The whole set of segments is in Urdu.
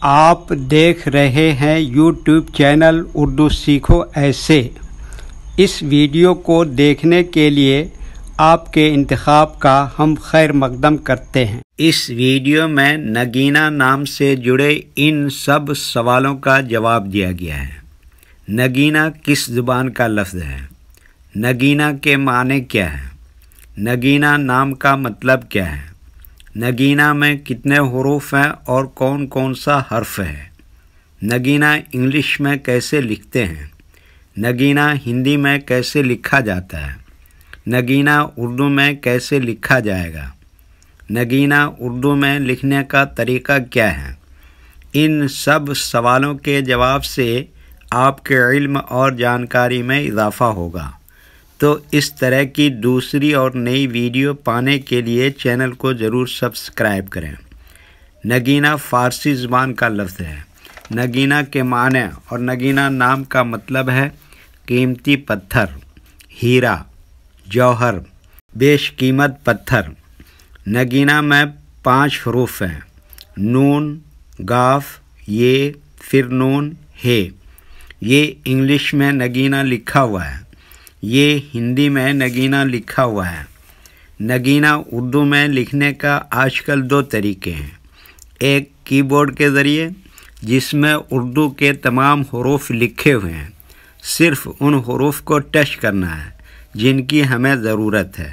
آپ دیکھ رہے ہیں یوٹیوب چینل اردو سیکھو ایسے۔ اس ویڈیو کو دیکھنے کے لیے آپ کے انتخاب کا ہم خیر مقدم کرتے ہیں۔ اس ویڈیو میں نگینہ نام سے جڑے ان سب سوالوں کا جواب دیا گیا ہے۔ نگینہ کس زبان کا لفظ ہے؟ نگینہ کے معنی کیا ہے؟ نگینہ نام کا مطلب کیا ہے؟ نگینہ میں کتنے حروف ہیں اور کون کون سا حرف ہے؟ نگینہ انگلش میں کیسے لکھتے ہیں؟ نگینہ ہندی میں کیسے لکھا جاتا ہے؟ نگینہ اردو میں کیسے لکھا جائے گا؟ نگینہ اردو میں لکھنے کا طریقہ کیا ہے؟ ان سب سوالوں کے جواب سے آپ کے علم اور جانکاری میں اضافہ ہوگا۔ تو اس طرح کی دوسری اور نئی ویڈیو پانے کے لیے چینل کو ضرور سبسکرائب کریں۔ نگینہ فارسی زبان کا لفظ ہے۔ نگینہ کے معنی اور نگینہ نام کا مطلب ہے قیمتی پتھر، ہیرا، جوہر، بیش قیمت پتھر۔ نگینہ میں 5 حروف ہیں: نون، قاف، یہ، پھر نون، ہے۔ یہ انگلش میں نگینہ لکھا ہوا ہے۔ یہ ہندی میں نگینہ لکھا ہوا ہے۔ نگینہ اردو میں لکھنے کا آج کل 2 طریقے ہیں۔ ایک کی بورڈ کے ذریعے، جس میں اردو کے تمام حروف لکھے ہوئے ہیں، صرف ان حروف کو ٹچ کرنا ہے جن کی ہمیں ضرورت ہے۔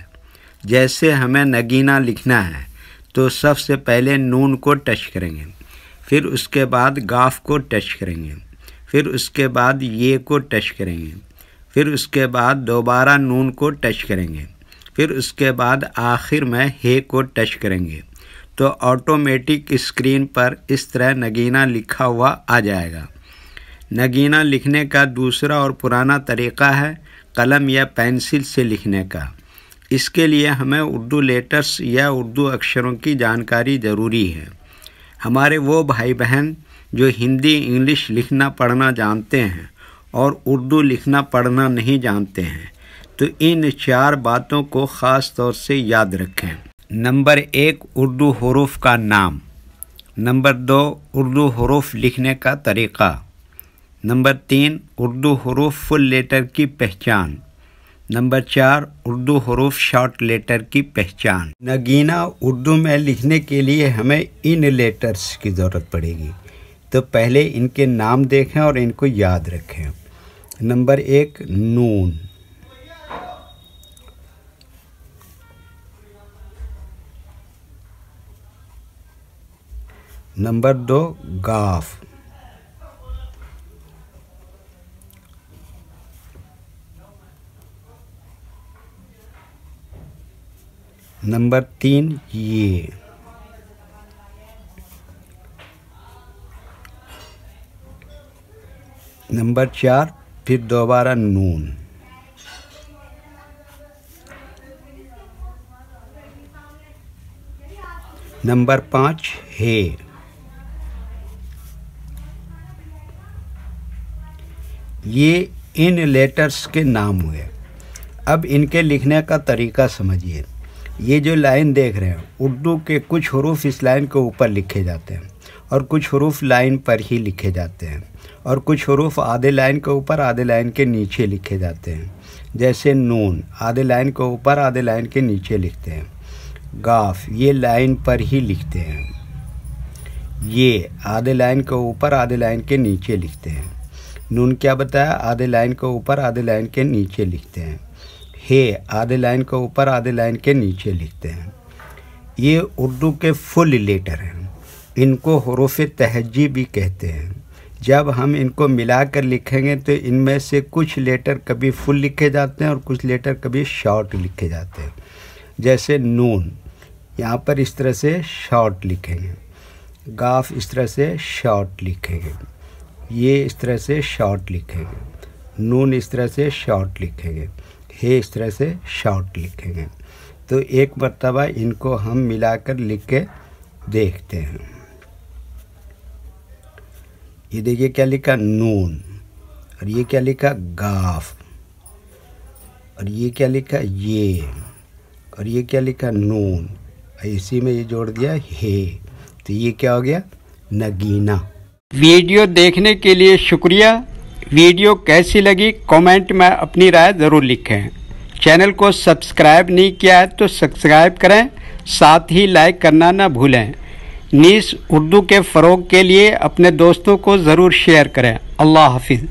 جیسے ہمیں نگینہ لکھنا ہے تو سب سے پہلے نون کو ٹچ کریں گے، پھر اس کے بعد قاف کو ٹچ کریں گے، پھر اس کے بعد یہ کو ٹچ کریں گے، پھر اس کے بعد دوبارہ نون کو ٹچ کریں گے، پھر اس کے بعد آخر میں ہے کو ٹچ کریں گے تو آٹومیٹک اسکرین پر اس طرح نگینہ لکھا ہوا آ جائے گا۔ نگینہ لکھنے کا دوسرا اور پرانا طریقہ ہے قلم یا پینسل سے لکھنے کا۔ اس کے لیے ہمیں اردو لیٹرز یا اردو اکشروں کی جانکاری ضروری ہے۔ ہمارے وہ بھائی بہن جو ہندی انگلش لکھنا پڑھنا جانتے ہیں اور اردو لکھنا پڑھنا نہیں جانتے ہیں تو ان 4 باتوں کو خاص طور سے یاد رکھیں۔ نمبر 1، اردو حروف کا نام۔ نمبر 2، اردو حروف لکھنے کا طریقہ۔ نمبر 3، اردو حروف فل لیٹر کی پہچان۔ نمبر 4، اردو حروف شارٹ لیٹر کی پہچان۔ نگینہ اردو میں لکھنے کے لیے ہمیں ان لیٹرز کی ضرورت پڑے گی، تو پہلے ان کے نام دیکھیں اور ان کو یاد رکھیں۔ نمبر 1، نون۔ نمبر 2، قاف۔ نمبر 3، یہ۔ نمبر 4، پھر دوبارہ نون۔ نمبر 5، ہے۔ یہ ان لیٹرز کے نام ہوئے۔ اب ان کے لکھنے کا طریقہ سمجھیے۔ یہ جو لائن دیکھ رہے ہیں، اردو کے کچھ حروف اس لائن کے اوپر لکھے جاتے ہیں اور کچھ حروف لائن پر ہی لکھے جاتے ہیں، اور کچھ حروف آدھے لائن کے اوپر آدھے لائن کے نیچے لکھے جاتے ہیں۔ جیسے نون آدھے لائن کے اوپر آدھے لائن کے نیچے لکھتے ہیں۔ قاف یہ لائن پر ہی لکھتے ہیں۔ یہ آدھے لائن کے اوپر آدھے لائن کے نیچے لکھتے ہیں۔ نون کیا بتایا؟ آدھے لائن کے اوپر آدھے لائن کے نیچے لکھتے ہیں۔ ہے آدھے لائن کے اوپر آدھے لائن کے نیچے لکھتے ہیں۔ یہ اردو کے فل لیٹر ہیں۔ ان کو حروف تہجی بھی کہتے ہیں۔ جب ہم ان کو ملا کر لکھیں گے تو ان میں سے کچھ لیٹر کبھی فل لکھے جاتے ہیں اور کچھ لیٹر کبھی شارٹ لکھے جاتے ہیں۔ جیسے نون یہاں پر اس طرح سے شارٹ لکھیں گے، قاف اس طرح سے شارٹ لکھیں گے، یہ اس طرح سے شارٹ لکھیں گے، نون اس طرح سے شارٹ لکھیں گے، ہے اس طرح سے شارٹ لکھیں گے۔ تو ایک مرتبہ ان کو ہم ملا کر لکھ کے دیکھتے ہیں۔ یہ دیکھیے کیا لکھا؟ نون۔ اور یہ کیا لکھا؟ قاف۔ اور یہ کیا لکھا؟ یہ۔ اور یہ کیا لکھا؟ نون۔ اسی میں یہ جوڑ دیا ہے، تو یہ کیا ہو گیا؟ نگینہ۔ ویڈیو دیکھنے کے لیے شکریہ۔ ویڈیو کیسی لگی کامنٹ میں اپنی رائے ضرور لکھیں۔ چینل کو سبسکرائب نہیں کیا ہے تو سبسکرائب کریں، ساتھ ہی لائک کرنا نہ بھولیں۔ نیز اردو کے فروغ کے لیے اپنے دوستوں کو ضرور شیئر کریں۔ اللہ حافظ۔